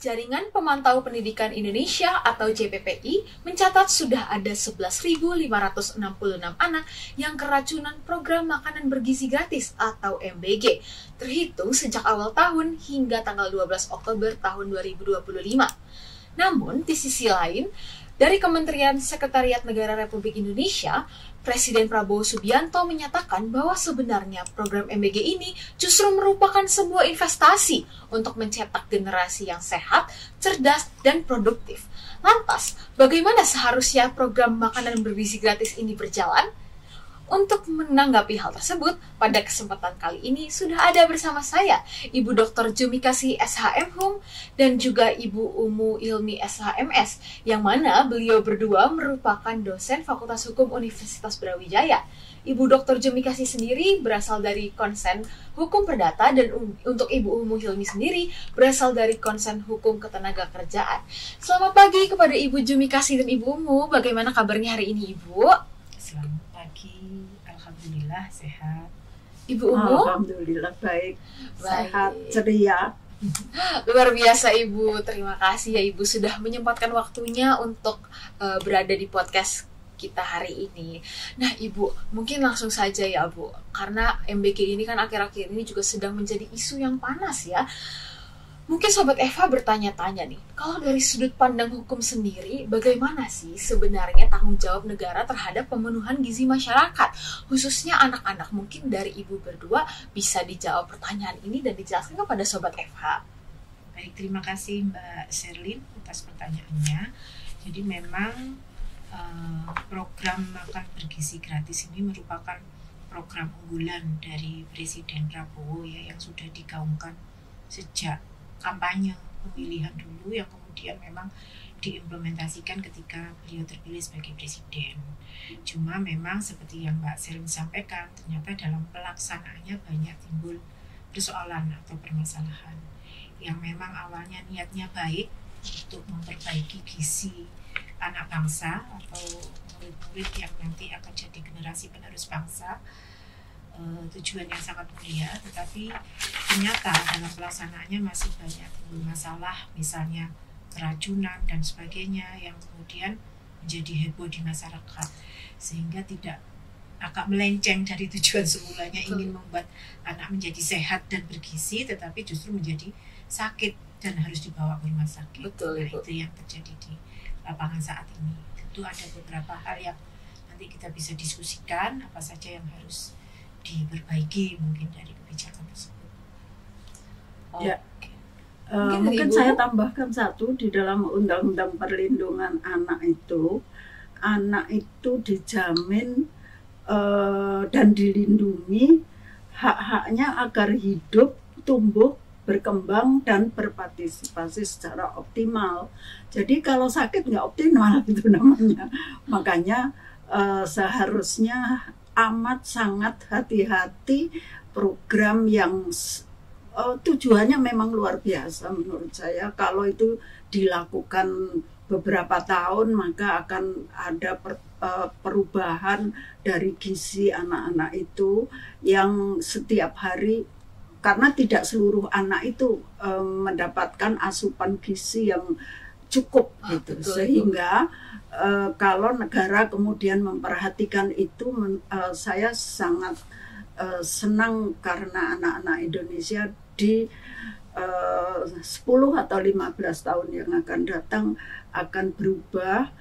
Jaringan Pemantau Pendidikan Indonesia atau JPPI mencatat sudah ada 11.566 anak yang keracunan program makanan bergizi gratis atau MBG, terhitung sejak awal tahun hingga tanggal 12 Oktober tahun 2025. Namun, di sisi lain, dari Kementerian Sekretariat Negara Republik Indonesia, Presiden Prabowo Subianto menyatakan bahwa sebenarnya program MBG ini justru merupakan sebuah investasi untuk mencetak generasi yang sehat, cerdas, dan produktif. Lantas, bagaimana seharusnya program makanan bergizi gratis ini berjalan? Untuk menanggapi hal tersebut, pada kesempatan kali ini sudah ada bersama saya Ibu Dr. Jumikasih SHM dan juga Ibu Umu Hilmi SHMS, yang mana beliau berdua merupakan dosen Fakultas Hukum Universitas Brawijaya. Ibu Dr. Jumikasih sendiri berasal dari konsen Hukum Perdata dan untuk Ibu Umu Hilmi sendiri berasal dari konsen Hukum Ketenagakerjaan. Selamat pagi kepada Ibu Jumikasih dan Ibu Umu. Bagaimana kabarnya hari ini, Ibu? Selamat pagi, alhamdulillah sehat. Ibu Umu? Alhamdulillah baik, sehat, ceria. Luar biasa Ibu, terima kasih ya Ibu sudah menyempatkan waktunya untuk berada di podcast kita hari ini. Nah Ibu, mungkin langsung saja ya Bu, karena MBG ini kan akhir-akhir ini juga sedang menjadi isu yang panas ya. Mungkin Sobat Eva bertanya-tanya nih, kalau dari sudut pandang hukum sendiri, bagaimana sih sebenarnya tanggung jawab negara terhadap pemenuhan gizi masyarakat, khususnya anak-anak? Mungkin dari Ibu berdua bisa dijawab pertanyaan ini dan dijelaskan kepada Sobat Eva. Baik, terima kasih Mbak Sherlyn atas pertanyaannya. Jadi memang program makan bergizi gratis ini merupakan program unggulan dari Presiden Prabowo ya, yang sudah digaungkan sejak kampanye pemilihan dulu, yang kemudian memang diimplementasikan ketika beliau terpilih sebagai presiden. Cuma memang seperti yang Mbak Sherlyn sampaikan, ternyata dalam pelaksanaannya banyak timbul persoalan atau permasalahan yang memang awalnya niatnya baik untuk memperbaiki gizi anak bangsa atau murid-murid yang nanti akan jadi generasi penerus bangsa. Tujuan yang sangat mulia, tetapi ternyata dalam pelaksanaannya masih banyak timbul masalah, misalnya keracunan dan sebagainya, yang kemudian menjadi heboh di masyarakat sehingga tidak agak melenceng dari tujuan semulanya ingin membuat anak menjadi sehat dan bergizi, tetapi justru menjadi sakit dan harus dibawa ke rumah sakit. Betul, nah, itu yang terjadi di lapangan saat ini. Tentu ada beberapa hal yang nanti kita bisa diskusikan apa saja yang harus diperbaiki mungkin dari kebijakan tersebut. Ya, mungkin saya tambahkan satu, di dalam Undang-Undang Perlindungan Anak itu dijamin dan dilindungi hak-haknya agar hidup, tumbuh, berkembang dan berpartisipasi secara optimal. Jadi kalau sakit nggak optimal itu namanya. Makanya seharusnya amat sangat hati-hati program yang tujuannya memang luar biasa menurut saya. Kalau itu dilakukan beberapa tahun, maka akan ada perubahan dari gizi anak-anak itu yang setiap hari, karena tidak seluruh anak itu mendapatkan asupan gizi yang cukup gitu. Sehingga kalau negara kemudian memperhatikan itu, saya sangat senang karena anak-anak Indonesia di 10 atau 15 tahun yang akan datang akan berubah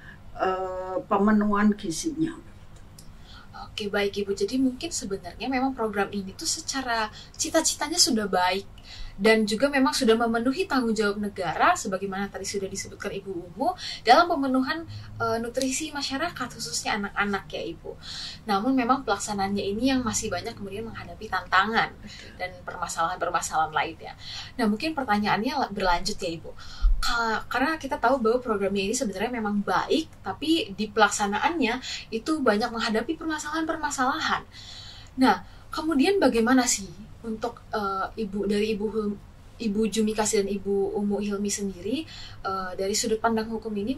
pemenuhan gizinya. Oke, baik Ibu. Jadi mungkin sebenarnya memang program ini tuh secara cita-citanya sudah baik dan juga memang sudah memenuhi tanggung jawab negara sebagaimana tadi sudah disebutkan Ibu Umu dalam pemenuhan nutrisi masyarakat, khususnya anak-anak ya Ibu. Namun memang pelaksanaannya ini yang masih banyak kemudian menghadapi tantangan dan permasalahan-permasalahan lainnya. Nah, mungkin pertanyaannya berlanjut ya Ibu. Karena kita tahu bahwa programnya ini sebenarnya memang baik, tapi di pelaksanaannya itu banyak menghadapi permasalahan-permasalahan. Nah, kemudian bagaimana sih untuk Ibu Jumikasih dan Ibu Umu Hilmi sendiri dari sudut pandang hukum ini,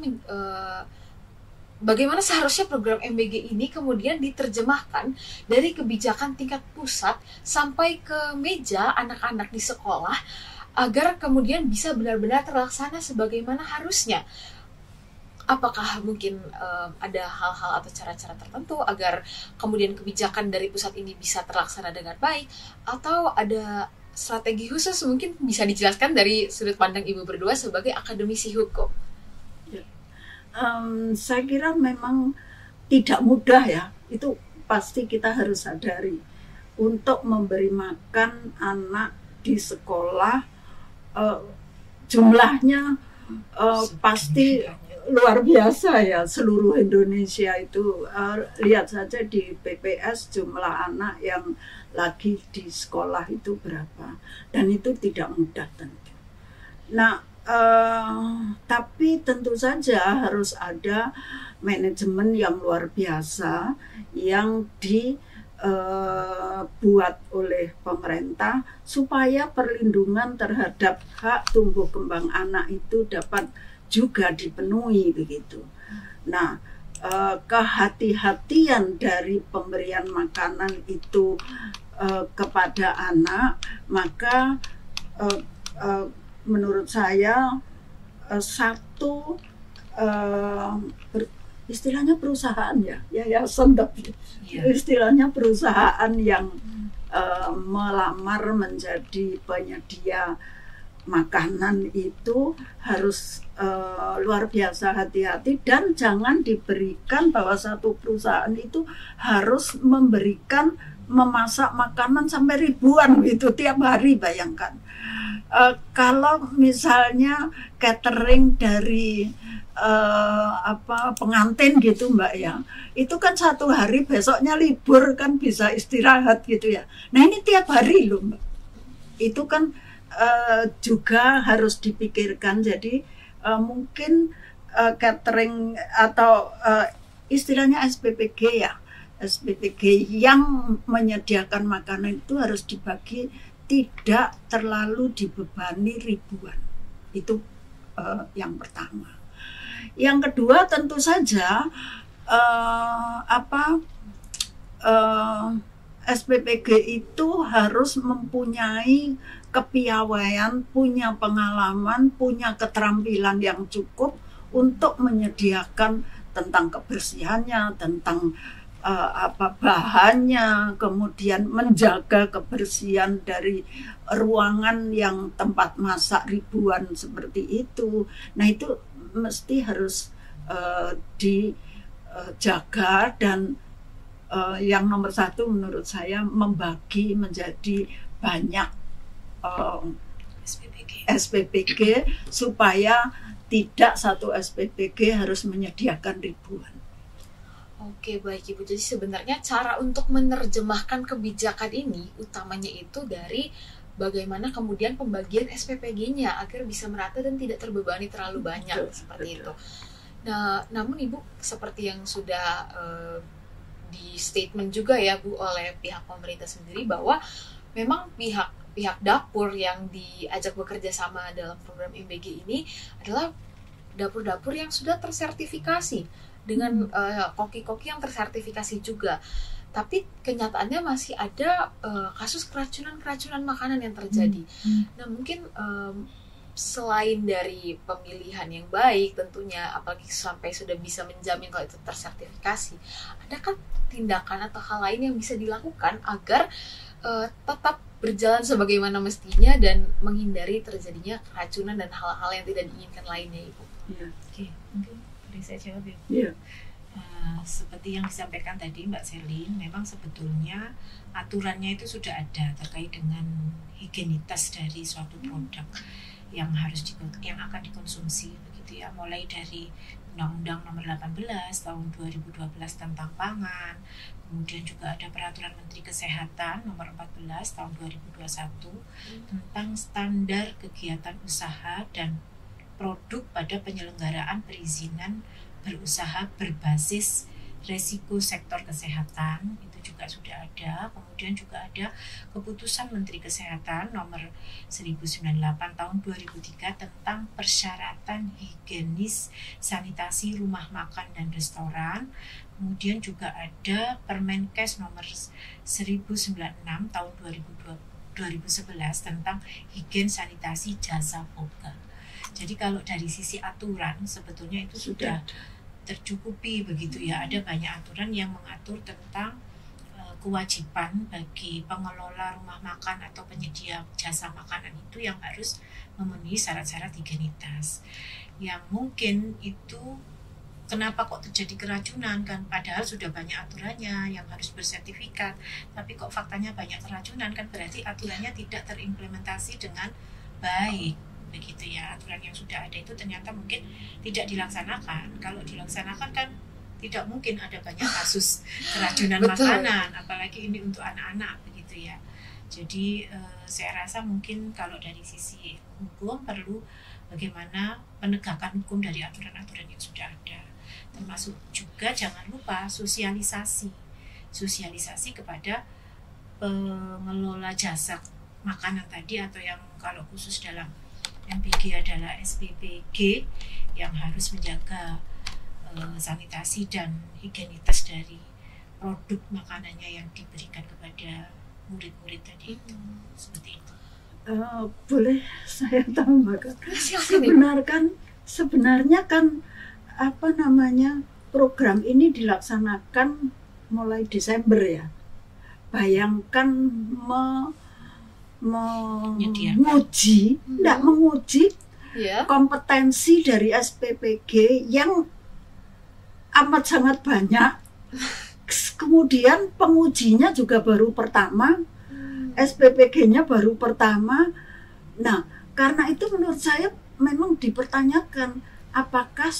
bagaimana seharusnya program MBG ini kemudian diterjemahkan dari kebijakan tingkat pusat sampai ke meja anak-anak di sekolah agar kemudian bisa benar-benar terlaksana sebagaimana harusnya? Apakah mungkin ada hal-hal atau cara-cara tertentu agar kemudian kebijakan dari pusat ini bisa terlaksana dengan baik, atau ada strategi khusus mungkin bisa dijelaskan dari sudut pandang Ibu berdua sebagai akademisi hukum? Saya kira memang tidak mudah ya, itu pasti kita harus sadari. Untuk memberi makan anak di sekolah jumlahnya pasti luar biasa ya, seluruh Indonesia itu. Lihat saja di PPS jumlah anak yang lagi di sekolah itu berapa, dan itu tidak mudah tentu. Nah, tapi tentu saja harus ada manajemen yang luar biasa yang dibuat oleh pemerintah supaya perlindungan terhadap hak tumbuh kembang anak itu dapat juga dipenuhi begitu. Nah, kehati-hatian dari pemberian makanan itu kepada anak, maka menurut saya satu istilahnya perusahaan ya, yayasan, tapi istilahnya perusahaan yang melamar menjadi penyedia makanan itu harus luar biasa hati-hati, dan jangan diberikan bahwa satu perusahaan itu harus memasak makanan sampai ribuan gitu tiap hari. Bayangkan kalau misalnya catering dari pengantin gitu Mbak ya, itu kan satu hari besoknya libur kan, bisa istirahat gitu ya. Nah ini tiap hari loh Mbak, itu kan juga harus dipikirkan. Jadi mungkin catering atau istilahnya SPPG ya, SPPG yang menyediakan makanan itu harus dibagi, tidak terlalu dibebani ribuan. Itu yang pertama. Yang kedua tentu saja SPPG itu harus mempunyai kepiawaian, punya pengalaman, punya keterampilan yang cukup untuk menyediakan tentang kebersihannya, tentang bahannya, kemudian menjaga kebersihan dari ruangan yang tempat masak ribuan seperti itu. Nah itu mesti harus dijaga, dan yang nomor satu menurut saya membagi menjadi banyak SPPG supaya tidak satu SPPG harus menyediakan ribuan. Oke, baik Ibu. Jadi sebenarnya cara untuk menerjemahkan kebijakan ini utamanya itu dari bagaimana kemudian pembagian SPPG-nya agar bisa merata dan tidak terbebani terlalu banyak, seperti itu. Nah, namun Ibu, seperti yang sudah di statement juga ya Bu oleh pihak pemerintah sendiri, bahwa memang pihak dapur yang diajak bekerja sama dalam program MBG ini adalah dapur-dapur yang sudah tersertifikasi dengan koki-koki yang tersertifikasi juga. Tapi kenyataannya masih ada kasus keracunan makanan yang terjadi. Nah mungkin selain dari pemilihan yang baik tentunya, apalagi sampai sudah bisa menjamin kalau itu tersertifikasi, adakah tindakan atau hal lain yang bisa dilakukan agar tetap berjalan sebagaimana mestinya dan menghindari terjadinya keracunan dan hal-hal yang tidak diinginkan lainnya, Ibu? Oke, mungkin boleh saya jawab ya? Iya. Seperti yang disampaikan tadi Mbak Selin, memang sebetulnya aturannya itu sudah ada terkait dengan higienitas dari suatu produk yang akan dikonsumsi begitu ya, mulai dari Undang-Undang Nomor 18 Tahun 2012 tentang pangan, kemudian juga ada Peraturan Menteri Kesehatan Nomor 14 Tahun 2021 tentang standar kegiatan usaha dan produk pada penyelenggaraan perizinan berusaha berbasis resiko sektor kesehatan, itu juga sudah ada. Kemudian juga ada Keputusan Menteri Kesehatan Nomor 1098 Tahun 2003 tentang persyaratan higienis sanitasi rumah makan dan restoran. Kemudian juga ada Permenkes Nomor 1096 Tahun 2012 2011 tentang higien sanitasi jasa boga. Jadi kalau dari sisi aturan sebetulnya itu sudah tercukupi begitu ya. Ada banyak aturan yang mengatur tentang kewajiban bagi pengelola rumah makan atau penyedia jasa makanan itu yang harus memenuhi syarat-syarat higienitas. Yang mungkin itu kenapa kok terjadi keracunan kan, padahal sudah banyak aturannya yang harus bersertifikat, tapi kok faktanya banyak keracunan kan, berarti aturannya tidak terimplementasi dengan baik begitu ya. Aturan yang sudah ada itu ternyata mungkin tidak dilaksanakan. Kalau dilaksanakan kan tidak mungkin ada banyak kasus keracunan makanan, apalagi ini untuk anak-anak begitu ya. Jadi saya rasa mungkin kalau dari sisi hukum perlu bagaimana penegakan hukum dari aturan-aturan yang sudah ada. Termasuk juga jangan lupa sosialisasi kepada pengelola jasa makanan tadi, atau yang kalau khusus dalam MBG adalah SPPG yang harus menjaga sanitasi dan higienitas dari produk makanannya yang diberikan kepada murid-murid tadi itu. Seperti itu. Boleh saya tambahkan? Sebenarnya kan program ini dilaksanakan mulai Desember ya. Bayangkan menguji kompetensi dari SPPG yang amat sangat banyak. Kemudian pengujinya juga baru pertama, SPPG-nya baru pertama. Nah, karena itu menurut saya memang dipertanyakan apakah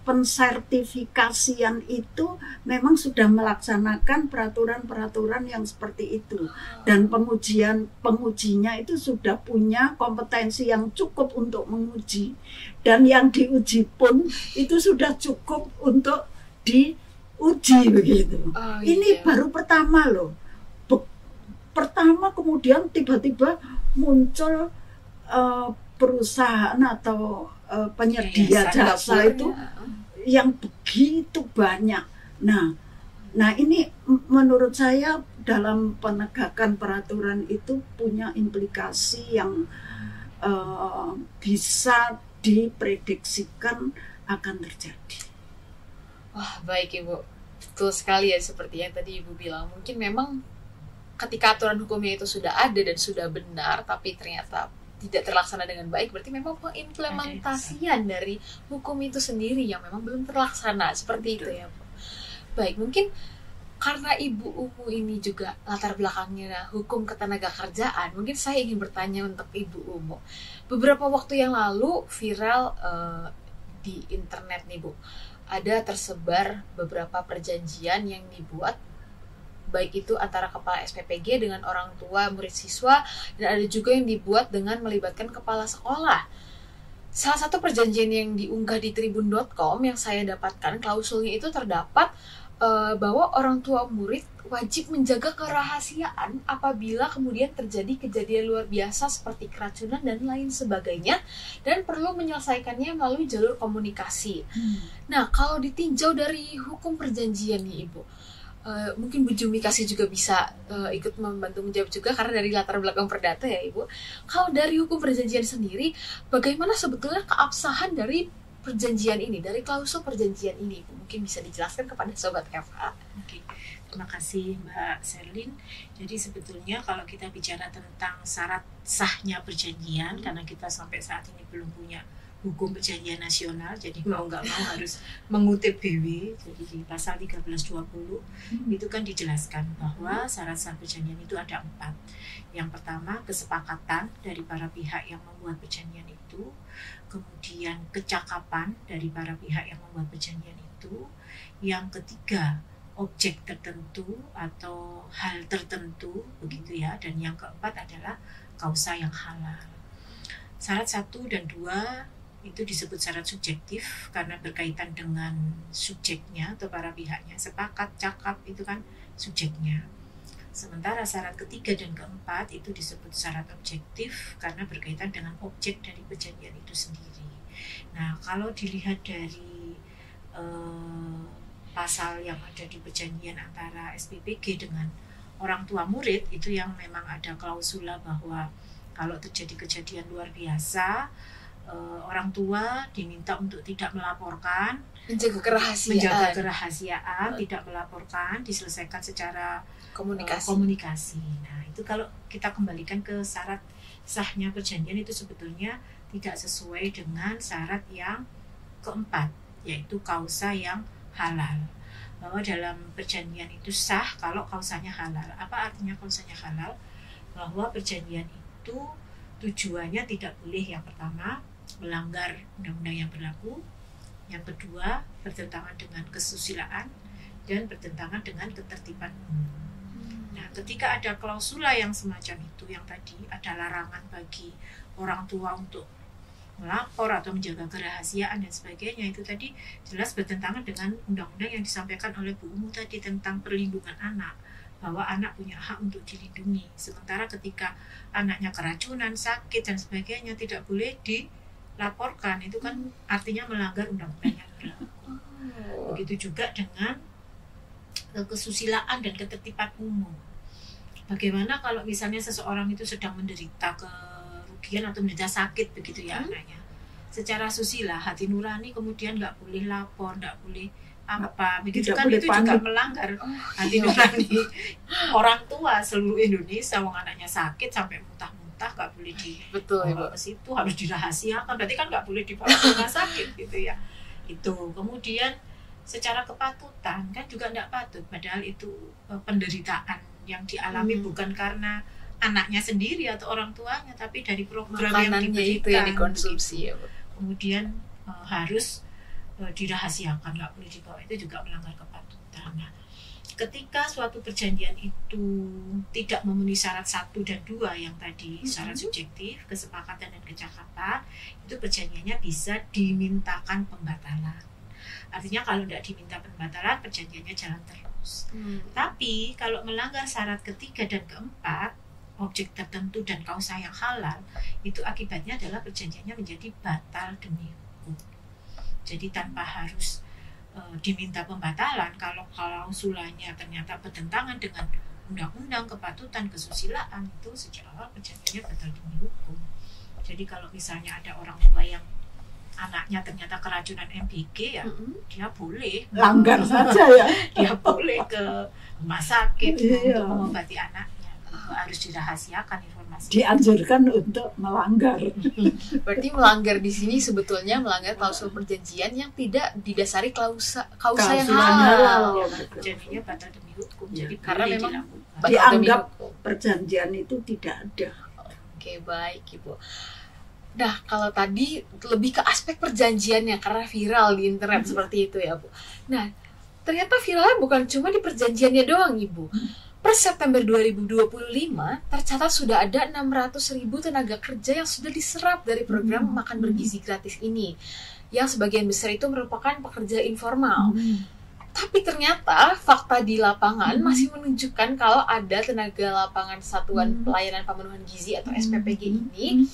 pensertifikasian itu memang sudah melaksanakan peraturan-peraturan yang seperti itu, dan pengujinya itu sudah punya kompetensi yang cukup untuk menguji, dan yang diuji pun itu sudah cukup untuk diuji begitu. Ini baru pertama loh. Pertama kemudian tiba-tiba muncul perusahaan atau penyedia jasa itu yang begitu banyak. Nah ini menurut saya dalam penegakan peraturan itu punya implikasi yang bisa diprediksikan akan terjadi. Wah, baik Ibu. Betul sekali ya, seperti yang tadi Ibu bilang. Mungkin memang ketika aturan hukumnya itu sudah ada dan sudah benar, tapi ternyata tidak terlaksana dengan baik, berarti memang pengimplementasian dari hukum itu sendiri yang memang belum terlaksana, seperti itu ya Bu. Baik, mungkin karena Ibu Umu ini juga latar belakangnya hukum ketenagakerjaan, mungkin saya ingin bertanya untuk Ibu Umu. Beberapa waktu yang lalu viral di internet nih Bu, ada tersebar beberapa perjanjian yang dibuat, baik itu antara kepala SPPG dengan orang tua murid siswa, dan ada juga yang dibuat dengan melibatkan kepala sekolah. Salah satu perjanjian yang diunggah di tribun.com yang saya dapatkan, klausulnya itu terdapat bahwa orang tua murid wajib menjaga kerahasiaan apabila kemudian terjadi kejadian luar biasa seperti keracunan dan lain sebagainya, dan perlu menyelesaikannya melalui jalur komunikasi. Nah, kalau ditinjau dari hukum perjanjian nih Ibu, mungkin Bu Jumi Kasih juga bisa ikut membantu menjawab juga karena dari latar belakang perdata ya Ibu. Kalau dari hukum perjanjian sendiri, bagaimana sebetulnya keabsahan dari perjanjian ini, dari klausul perjanjian ini Ibu? Mungkin bisa dijelaskan kepada Sobat FH. Oke, terima kasih Mbak Sherlyn. Jadi sebetulnya kalau kita bicara tentang syarat sahnya perjanjian, karena kita sampai saat ini belum punya hukum perjanjian nasional, jadi mau nggak mau harus mengutip BW. Jadi di pasal 1320 itu kan dijelaskan bahwa syarat sah perjanjian itu ada 4. Yang pertama, kesepakatan dari para pihak yang membuat perjanjian itu. Kemudian kecakapan dari para pihak yang membuat perjanjian itu. Yang ketiga, objek tertentu atau hal tertentu begitu ya. Dan yang keempat adalah kausa yang halal. Syarat 1 dan 2 itu disebut syarat subjektif karena berkaitan dengan subjeknya atau para pihaknya. Sepakat, cakap itu kan subjeknya. Sementara syarat ketiga dan keempat itu disebut syarat objektif karena berkaitan dengan objek dari perjanjian itu sendiri. Nah, kalau dilihat dari pasal yang ada di perjanjian antara SPPG dengan orang tua murid itu yang memang ada klausula bahwa kalau terjadi kejadian luar biasa, orang tua diminta untuk tidak melaporkan, menjaga kerahasiaan, tidak melaporkan, diselesaikan secara komunikasi. Nah, itu kalau kita kembalikan ke syarat sahnya perjanjian itu sebetulnya tidak sesuai dengan syarat yang keempat, yaitu kausa yang halal. Bahwa dalam perjanjian itu sah kalau kausanya halal. Apa artinya kausanya halal? Bahwa perjanjian itu tujuannya tidak boleh, yang pertama, melanggar undang-undang yang berlaku, yang kedua, bertentangan dengan kesusilaan, dan bertentangan dengan ketertiban umum. Nah, ketika ada klausula yang semacam itu, yang tadi ada larangan bagi orang tua untuk melapor atau menjaga kerahasiaan dan sebagainya, itu tadi jelas bertentangan dengan undang-undang yang disampaikan oleh Bu Umu tadi tentang perlindungan anak, bahwa anak punya hak untuk dilindungi. Sementara ketika anaknya keracunan, sakit dan sebagainya tidak boleh dilaporkan, itu kan artinya melanggar undang-undang yang berlaku. Begitu juga dengan kesusilaan dan ketertiban umum. Bagaimana kalau misalnya seseorang itu sedang menderita kerugian atau menderita sakit begitu ya anaknya, secara susila, hati nurani, kemudian nggak boleh lapor, nggak boleh apa begitu kan, itu juga melanggar hati nurani orang tua seluruh Indonesia. Wong anaknya sakit sampai muntah-muntah nggak boleh dibawa ke situ, harus dirahasiakan, berarti kan nggak boleh dibawa ke rumah sakit gitu ya. Itu kemudian secara kepatutan kan juga tidak patut, padahal itu penderitaan yang dialami bukan karena anaknya sendiri atau orang tuanya, tapi dari program yang diberikan, itu yang dikonsumsi ya, Bu. Kemudian harus dirahasiakan, nggak boleh dibawa, itu juga melanggar kepatutan. Nah, ketika suatu perjanjian itu tidak memenuhi syarat 1 dan 2 yang tadi, syarat subjektif, kesepakatan dan kecakapan, itu perjanjiannya bisa dimintakan pembatalan. Artinya kalau tidak diminta pembatalan, perjanjiannya jalan terus. Tapi kalau melanggar syarat ketiga dan keempat, objek tertentu dan kausa yang halal, itu akibatnya adalah perjanjiannya menjadi batal demi hukum. Jadi tanpa harus diminta pembatalan, kalau klausulanya ternyata bertentangan dengan undang-undang, kepatutan, kesusilaan, itu sejak awal perjanjiannya batal demi hukum. Jadi kalau misalnya ada orang tua yang anaknya ternyata keracunan MBG ya, dia boleh langgar saja ya. Dia boleh ke rumah sakit untuk mengobati anaknya. Harus dirahasiakan informasi. Dianjurkan untuk melanggar. Berarti melanggar di sini sebetulnya melanggar klausul perjanjian yang tidak didasari kausa yang halal. Jadinya batal demi hukum. Ya, jadi karena memang dianggap perjanjian itu tidak ada. Oke, baik Ibu. Nah, kalau tadi lebih ke aspek perjanjiannya karena viral di internet seperti itu ya, Bu. Nah, ternyata viralnya bukan cuma di perjanjiannya doang, Ibu. Per September 2025, tercatat sudah ada 600.000 tenaga kerja yang sudah diserap dari program makan bergizi gratis ini. Yang sebagian besar itu merupakan pekerja informal. Tapi ternyata fakta di lapangan masih menunjukkan kalau ada tenaga lapangan Satuan Pelayanan Pemenuhan Gizi atau SPPG ini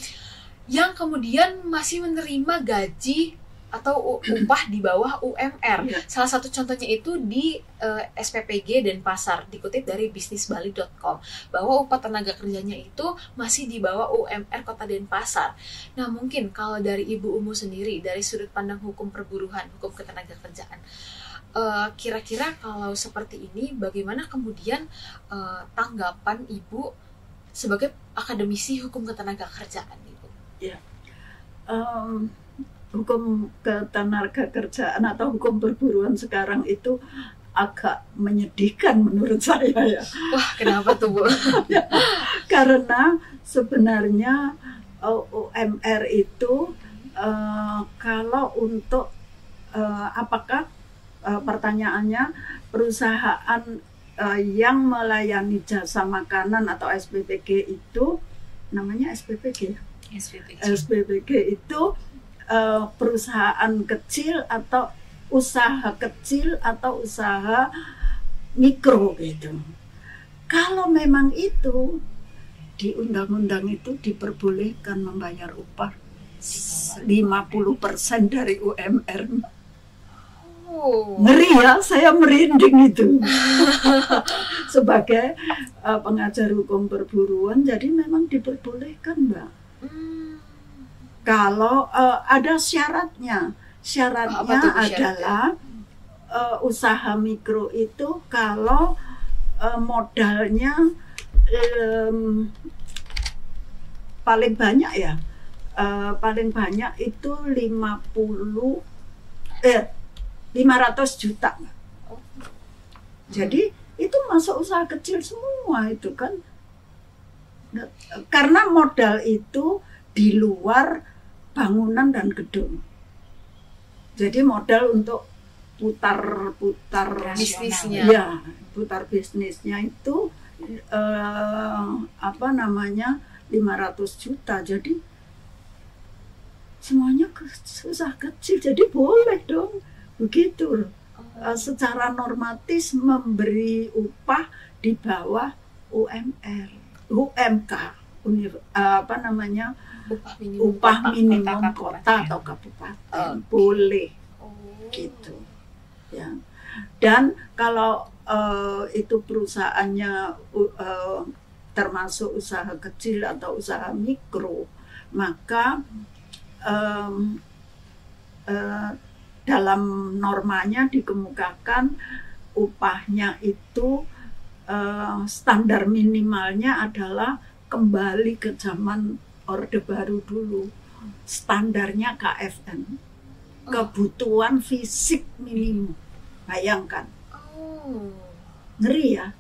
yang kemudian masih menerima gaji atau upah di bawah UMR. Salah satu contohnya itu di SPPG Denpasar, dikutip dari bisnisbali.com, bahwa upah tenaga kerjanya itu masih di bawah UMR Kota Denpasar. Nah, mungkin kalau dari Ibu Umu sendiri, dari sudut pandang hukum perburuhan, hukum ketenagakerjaan, kira-kira kalau seperti ini, bagaimana kemudian tanggapan Ibu sebagai akademisi hukum ketenagakerjaan, Ibu? Ya, hukum ketenagakerjaan atau hukum perburuan sekarang itu agak menyedihkan menurut saya ya. Wah, kenapa tuh, Bu? Karena sebenarnya UMR itu kalau untuk apakah pertanyaannya perusahaan yang melayani jasa makanan atau SPPG itu namanya SPPG ya? SPPG itu perusahaan kecil atau usaha kecil atau usaha mikro gitu. Kalau memang itu di undang-undang itu diperbolehkan membayar upah 50% dari UMR. Oh. Ngeri ya, saya merinding itu. Sebagai pengajar hukum perburuan, jadi memang diperbolehkan, Mbak. Hmm. Kalau ada syaratnya. Syaratnya Apa tuh, Bu, syaratnya? adalah usaha mikro itu kalau modalnya paling banyak ya, paling banyak itu 500 juta. Jadi itu masuk usaha kecil semua itu kan, karena modal itu di luar bangunan dan gedung. Jadi modal untuk putar Bisnisnya. ya, putar bisnisnya itu 500 juta. Jadi semuanya usaha kecil, jadi boleh dong begitu loh. Secara normatif memberi upah di bawah UMR, UMK, upah minimum kota atau kabupaten, boleh gitu ya. Dan kalau itu perusahaannya termasuk usaha kecil atau usaha mikro, maka dalam normanya dikemukakan upahnya itu standar minimalnya adalah kembali ke zaman Orde Baru dulu. Standarnya KFN, kebutuhan fisik minimum. Bayangkan. Ngeri ya.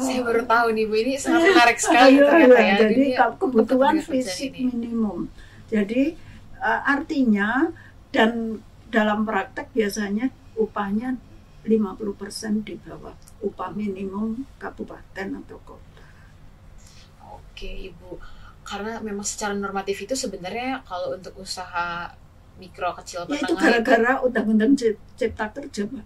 Saya baru tahu nih Bu, ini sangat menarik sekali ternyata ya. Jadi Dunia kebutuhan untuk pekerjaan fisik ini. minimum. Jadi artinya, dan dalam praktek biasanya upahnya 50% di bawah upah minimum kabupaten atau kota. Oke Ibu, karena memang secara normatif itu sebenarnya kalau untuk usaha mikro kecil Ya itu menengah gara-gara Undang-Undang Cipta Kerja, Pak.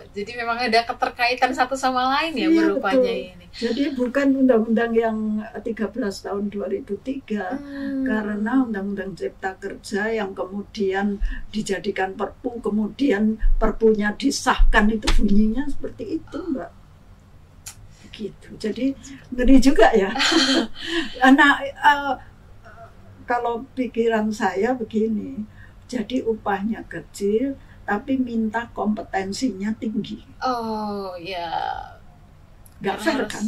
jadi memang ada keterkaitan satu sama lain ya Iya, berupanya betul. ini. Jadi bukan Undang-Undang yang 13 tahun 2003, karena Undang-Undang Cipta Kerja yang kemudian dijadikan Perpu, kemudian Perpunya disahkan, itu bunyinya seperti itu, Mbak. Gitu. Jadi ngeri juga ya. Nah, kalau pikiran saya begini, jadi upahnya kecil tapi minta kompetensinya tinggi. Oh ya. Nggak Karena fair harus- kan?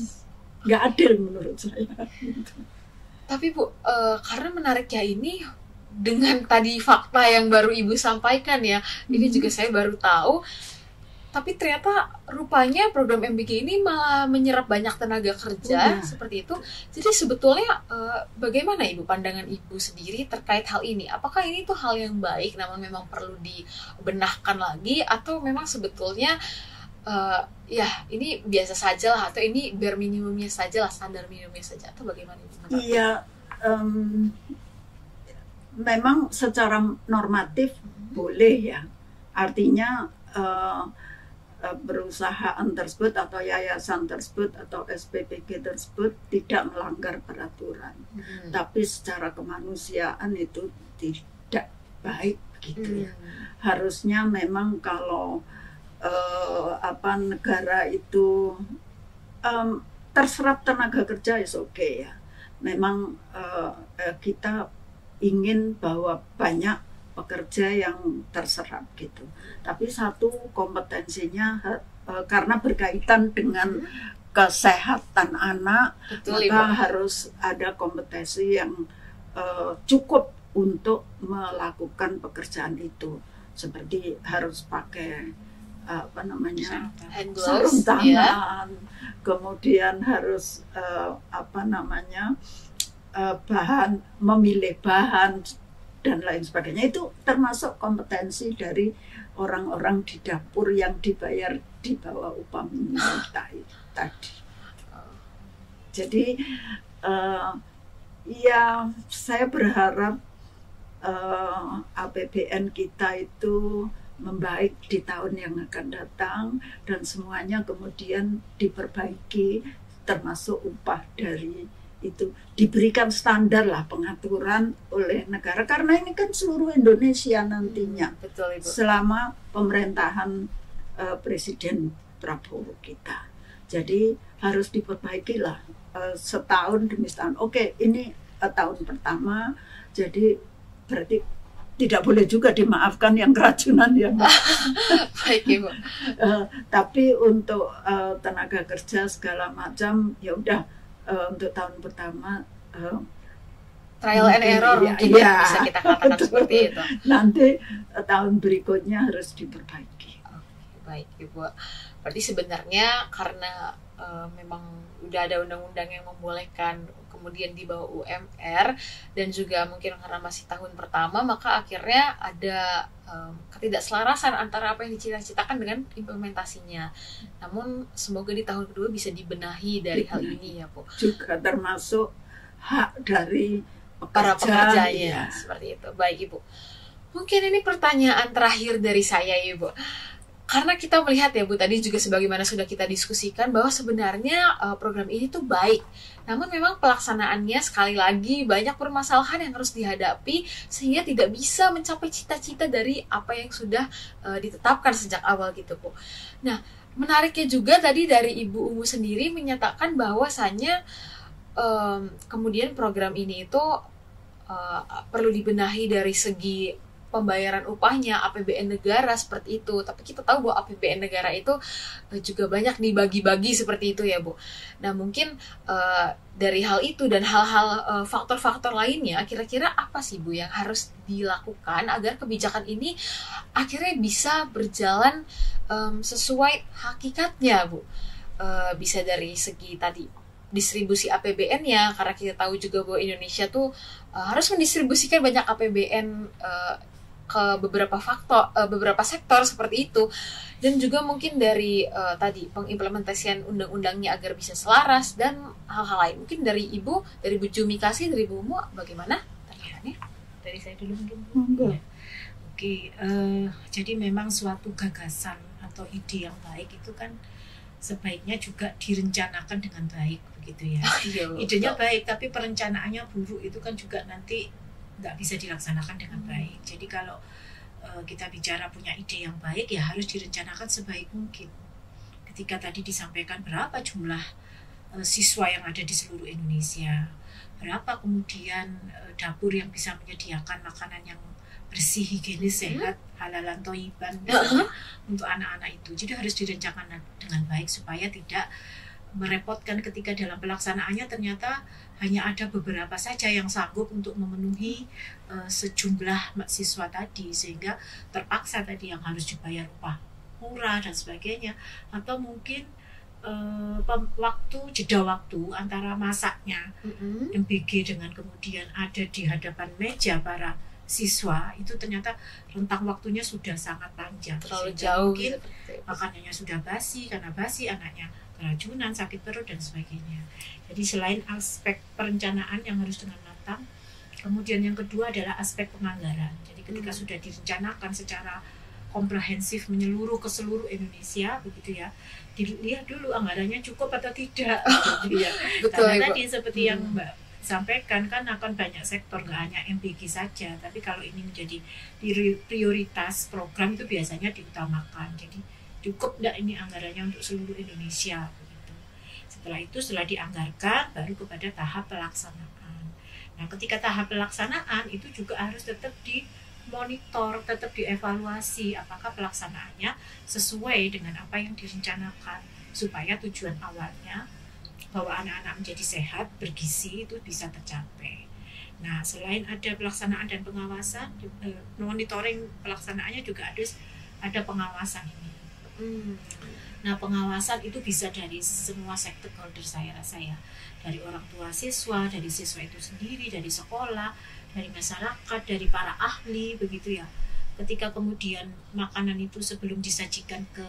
Nggak adil menurut saya. Tapi Bu, karena menariknya ini dengan tadi fakta yang baru Ibu sampaikan ya, ini juga saya baru tahu. Tapi ternyata rupanya program MBG ini malah menyerap banyak tenaga kerja seperti itu. Jadi sebetulnya bagaimana Ibu, pandangan Ibu sendiri terkait hal ini? Apakah ini tuh hal yang baik namun memang perlu dibenahkan lagi, atau memang sebetulnya ya ini biasa saja lah, atau ini bare minimumnya saja lah, standar minimumnya saja, atau bagaimana Ibu? Iya, memang secara normatif boleh ya. Artinya perusahaan tersebut atau yayasan tersebut atau SPPG tersebut tidak melanggar peraturan. Tapi secara kemanusiaan itu tidak baik gitu ya. Harusnya memang kalau negara itu terserap tenaga kerja is oke ya. Memang kita ingin bahwa banyak pekerja yang terserap gitu. Tapi satu, kompetensinya karena berkaitan dengan kesehatan anak, Betul, maka Ibu. harus ada kompetensi yang cukup untuk melakukan pekerjaan itu. Seperti harus pakai Hand sarung gloves, ya. tangan, kemudian harus bahan, memilih bahan dan lain sebagainya. Itu termasuk kompetensi dari orang-orang di dapur yang dibayar di bawah upah minimum tadi. Jadi ya saya berharap APBN kita itu membaik di tahun yang akan datang dan semuanya kemudian diperbaiki, termasuk upah dari itu diberikan standar lah pengaturan oleh negara, karena ini kan seluruh Indonesia nantinya. Betul, Ibu. Selama pemerintahan Presiden Prabowo kita. Jadi harus diperbaiki lah setahun demi setahun. Oke, ini tahun pertama, jadi berarti tidak boleh juga dimaafkan yang keracunan ya. Baik, Ibu. Tapi untuk tenaga kerja segala macam ya udah. Untuk tahun pertama trial and error mungkin bisa kita katakan seperti itu. Nanti tahun berikutnya harus diperbaiki. Baik, Ibu. Berarti sebenarnya karena memang udah ada undang-undang yang membolehkan, kemudian di bawah UMR, dan juga mungkin karena masih tahun pertama, maka akhirnya ada ketidakselarasan antara apa yang dicita-citakan dengan implementasinya. Namun semoga di tahun kedua bisa dibenahi dari hal ini ya, Bu. Juga termasuk hak dari para pekerjanya, ya. Seperti itu. Baik, Ibu. Mungkin ini pertanyaan terakhir dari saya, Ibu. Karena kita melihat ya, Bu, tadi juga sebagaimana sudah kita diskusikan bahwa sebenarnya program ini tuh baik. Namun memang pelaksanaannya sekali lagi banyak permasalahan yang harus dihadapi sehingga tidak bisa mencapai cita-cita dari apa yang sudah ditetapkan sejak awal gitu, Bu. Nah, menariknya juga tadi dari Ibu Ungu sendiri menyatakan bahwasannya kemudian program ini itu perlu dibenahi dari segi pembayaran upahnya, APBN negara seperti itu. Tapi kita tahu bahwa APBN negara itu juga banyak dibagi-bagi seperti itu ya, Bu. Nah, mungkin dari hal itu dan hal-hal faktor-faktor lainnya, kira-kira apa sih, Bu, yang harus dilakukan agar kebijakan ini akhirnya bisa berjalan sesuai hakikatnya, Bu? Bisa dari segi tadi distribusi APBN-nya, karena kita tahu juga bahwa Indonesia tuh harus mendistribusikan banyak APBN ke beberapa sektor seperti itu, dan juga mungkin dari tadi pengimplementasian undang-undangnya agar bisa selaras dan hal-hal lain. Mungkin dari Ibu, dari Bu Jumi Kasih, dari Bu Umu, bagaimana tanggapannya? Dari saya dulu mungkin. Ya. Oke, jadi memang suatu gagasan atau ide yang baik itu kan sebaiknya juga direncanakan dengan baik, begitu ya. Idenya baik tapi perencanaannya buruk, itu kan juga nanti nggak bisa dilaksanakan dengan baik. Jadi kalau kita bicara punya ide yang baik ya harus direncanakan sebaik mungkin. Ketika tadi disampaikan berapa jumlah siswa yang ada di seluruh Indonesia, berapa kemudian dapur yang bisa menyediakan makanan yang bersih, higienis, sehat, halalan, toiban untuk anak-anak itu. Jadi harus direncanakan dengan baik supaya tidak merepotkan ketika dalam pelaksanaannya ternyata hanya ada beberapa saja yang sanggup untuk memenuhi sejumlah siswa tadi, sehingga terpaksa tadi yang harus dibayar upah murah dan sebagainya, atau mungkin jeda waktu antara masaknya MBG dengan kemudian ada di hadapan meja para siswa itu ternyata rentang waktunya sudah sangat panjang, terlalu jauh, mungkin makanannya sudah basi karena basi, anaknya keracunan, sakit perut dan sebagainya. Jadi selain aspek perencanaan yang harus dengan matang, kemudian yang kedua adalah aspek penganggaran. Jadi ketika sudah direncanakan secara komprehensif menyeluruh ke seluruh Indonesia, begitu ya, dilihat dulu anggarannya cukup atau tidak. Ya, betul, karena tadi seperti yang Mbak sampaikan kan akan banyak sektor, nggak hanya MBG saja, tapi kalau ini menjadi prioritas program itu biasanya diutamakan. Jadi cukup nggak ini anggarannya untuk seluruh Indonesia begitu. Setelah itu, setelah dianggarkan baru kepada tahap pelaksanaan. Nah, ketika tahap pelaksanaan itu juga harus tetap dimonitor, tetap dievaluasi apakah pelaksanaannya sesuai dengan apa yang direncanakan, supaya tujuan awalnya bahwa anak-anak menjadi sehat, bergizi itu bisa tercapai. Nah, selain ada pelaksanaan dan pengawasan, monitoring pelaksanaannya juga ada pengawasan ini. Nah, pengawasan itu bisa dari semua stakeholder, saya rasa ya, dari orang tua siswa, dari siswa itu sendiri, dari sekolah, dari masyarakat, dari para ahli, begitu ya. Ketika kemudian makanan itu sebelum disajikan ke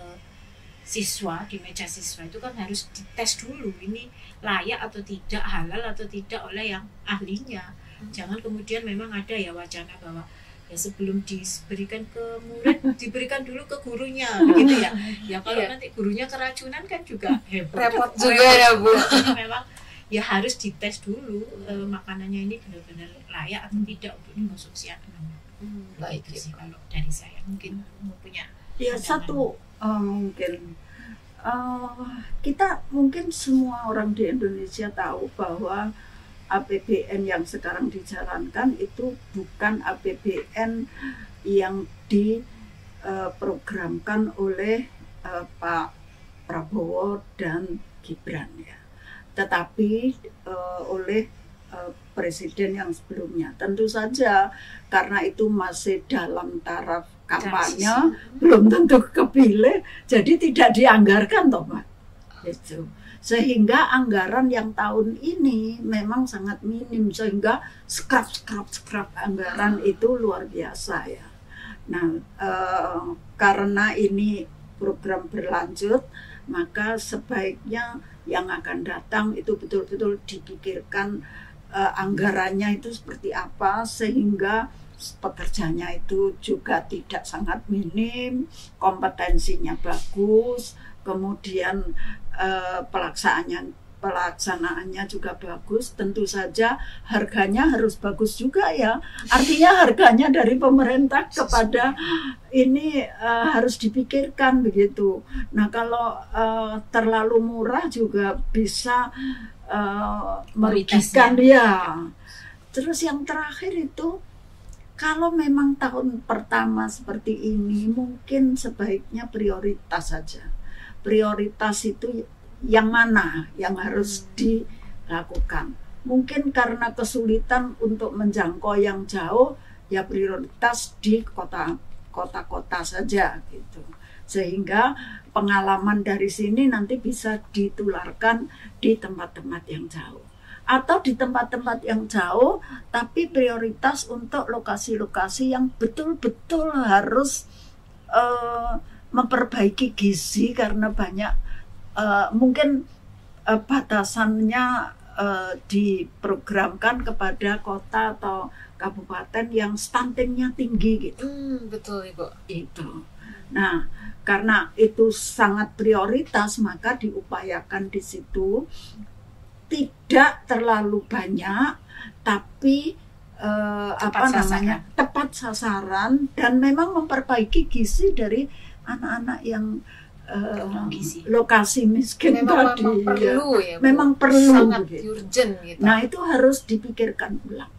siswa di meja siswa itu kan harus dites dulu, ini layak atau tidak, halal atau tidak oleh yang ahlinya. Jangan kemudian memang ada ya wacana bahwa ya sebelum diberikan ke murid diberikan dulu ke gurunya, begitu ya. Ya kalau nanti gurunya keracunan kan juga repot juga ya, Bu. Jadi memang ya harus dites dulu makanannya ini benar-benar layak atau tidak untuk dimasuki anak. Baik Gitu sih Ibu. kalau dari saya, mungkin mau punya Ya pandangan. satu mungkin kita mungkin semua orang di Indonesia tahu bahwa APBN yang sekarang dijalankan itu bukan APBN yang diprogramkan oleh Pak Prabowo dan Gibran ya, tetapi oleh presiden yang sebelumnya. Tentu saja karena itu masih dalam taraf kampanye, belum tentu kepilih, jadi tidak dianggarkan toh Pak. Itu. Sehingga anggaran yang tahun ini memang sangat minim, sehingga scrap anggaran itu luar biasa ya. Nah, karena ini program berlanjut, maka sebaiknya yang akan datang itu betul-betul dipikirkan anggarannya itu seperti apa, sehingga pekerjanya itu juga tidak sangat minim, kompetensinya bagus, kemudian pelaksanaannya juga bagus. Tentu saja harganya harus bagus juga ya. Artinya harganya dari pemerintah kepada ini harus dipikirkan begitu. Nah kalau terlalu murah juga bisa merugikan dia. Terus yang terakhir itu, kalau memang tahun pertama seperti ini, mungkin sebaiknya prioritas saja. Prioritas itu yang mana yang harus dilakukan. Mungkin karena kesulitan untuk menjangkau yang jauh, ya prioritas di kota-kota saja gitu. Sehingga pengalaman dari sini nanti bisa ditularkan di tempat-tempat yang jauh. Atau di tempat-tempat yang jauh, tapi prioritas untuk lokasi-lokasi yang betul-betul harus memperbaiki gizi, karena banyak mungkin batasannya diprogramkan kepada kota atau kabupaten yang stuntingnya tinggi gitu. Betul Ibu. Itu. Nah, karena itu sangat prioritas, maka diupayakan di situ tidak terlalu banyak, tapi tepat sasaran, dan memang memperbaiki gizi dari anak-anak yang lokasi miskin Memang tadi. perlu ya Bu. Memang perlu sangat begitu. urgent gitu. Nah itu harus dipikirkan ulang.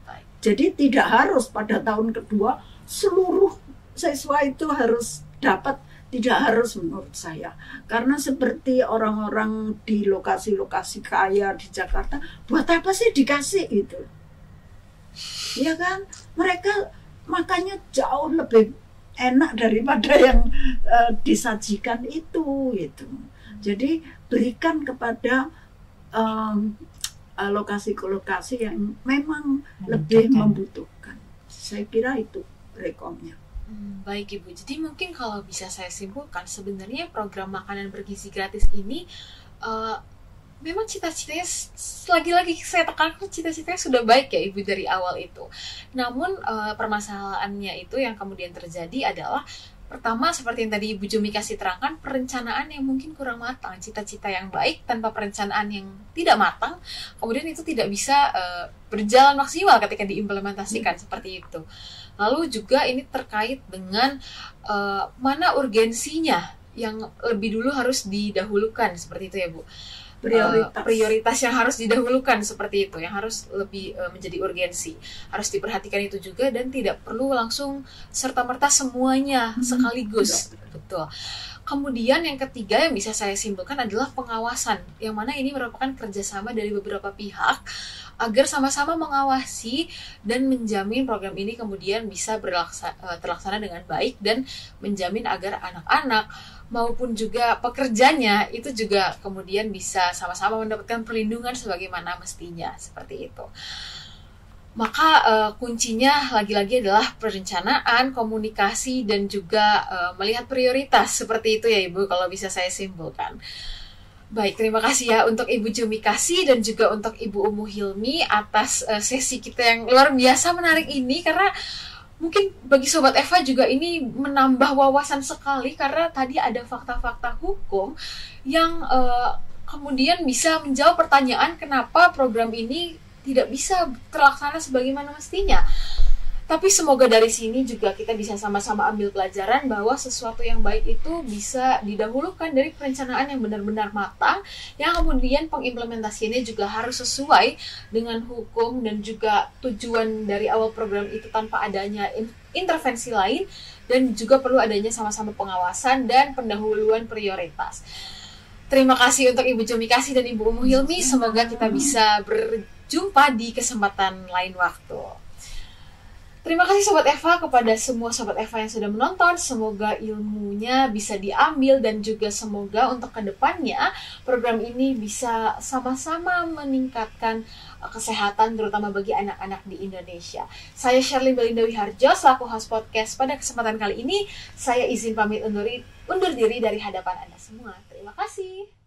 Baik. Jadi tidak harus pada tahun kedua seluruh siswa itu harus dapat, tidak harus menurut saya. Karena seperti orang-orang di lokasi-lokasi kaya di Jakarta, buat apa sih dikasih itu? Ya kan? Mereka makannya jauh lebih enak daripada yang disajikan itu gitu. Jadi berikan kepada lokasi-lokasi yang memang lebih membutuhkan. Saya kira itu rekomnya. Baik Ibu, jadi mungkin kalau bisa saya simpulkan, sebenarnya program makanan bergizi gratis ini memang cita-citanya, lagi-lagi saya tekankan, cita-citanya sudah baik ya Ibu dari awal itu. Namun permasalahannya itu yang kemudian terjadi adalah, pertama seperti yang tadi Ibu Jumi kasih terangkan, perencanaan yang mungkin kurang matang. Cita-cita yang baik tanpa perencanaan yang tidak matang, kemudian itu tidak bisa berjalan maksimal ketika diimplementasikan seperti itu. Lalu juga ini terkait dengan mana urgensinya yang lebih dulu harus didahulukan, seperti itu ya Bu. Prioritas yang harus didahulukan seperti itu, yang harus lebih menjadi urgensi, harus diperhatikan itu juga, dan tidak perlu langsung serta-merta semuanya sekaligus. Betul. Kemudian yang ketiga yang bisa saya simpulkan adalah pengawasan, yang mana ini merupakan kerjasama dari beberapa pihak agar sama-sama mengawasi dan menjamin program ini kemudian bisa terlaksana dengan baik, dan menjamin agar anak-anak maupun juga pekerjanya itu juga kemudian bisa sama-sama mendapatkan perlindungan sebagaimana mestinya, seperti itu. Maka kuncinya lagi-lagi adalah perencanaan, komunikasi, dan juga melihat prioritas, seperti itu ya Ibu kalau bisa saya simpulkan. Baik, terima kasih ya untuk Ibu Jumi Kasih dan juga untuk Ibu Umu Hilmi atas sesi kita yang luar biasa menarik ini, karena mungkin bagi Sobat Eva juga ini menambah wawasan sekali, karena tadi ada fakta-fakta hukum yang kemudian bisa menjawab pertanyaan kenapa program ini tidak bisa terlaksana sebagaimana mestinya. Tapi semoga dari sini juga kita bisa sama-sama ambil pelajaran bahwa sesuatu yang baik itu bisa didahulukan dari perencanaan yang benar-benar matang, yang kemudian pengimplementasiannya juga harus sesuai dengan hukum dan juga tujuan dari awal program itu tanpa adanya intervensi lain, dan juga perlu adanya sama-sama pengawasan dan pendahuluan prioritas. Terima kasih untuk Ibu Jomikasi dan Ibu Umu Hilmi. Semoga kita bisa berjumpa di kesempatan lain waktu. Terima kasih Sobat Eva kepada semua Sobat Eva yang sudah menonton. Semoga ilmunya bisa diambil dan juga semoga untuk kedepannya program ini bisa sama-sama meningkatkan kesehatan terutama bagi anak-anak di Indonesia. Saya Sherlyn Belinda Wiharjo selaku host podcast pada kesempatan kali ini. Saya izin pamit undur diri dari hadapan Anda semua. Terima kasih.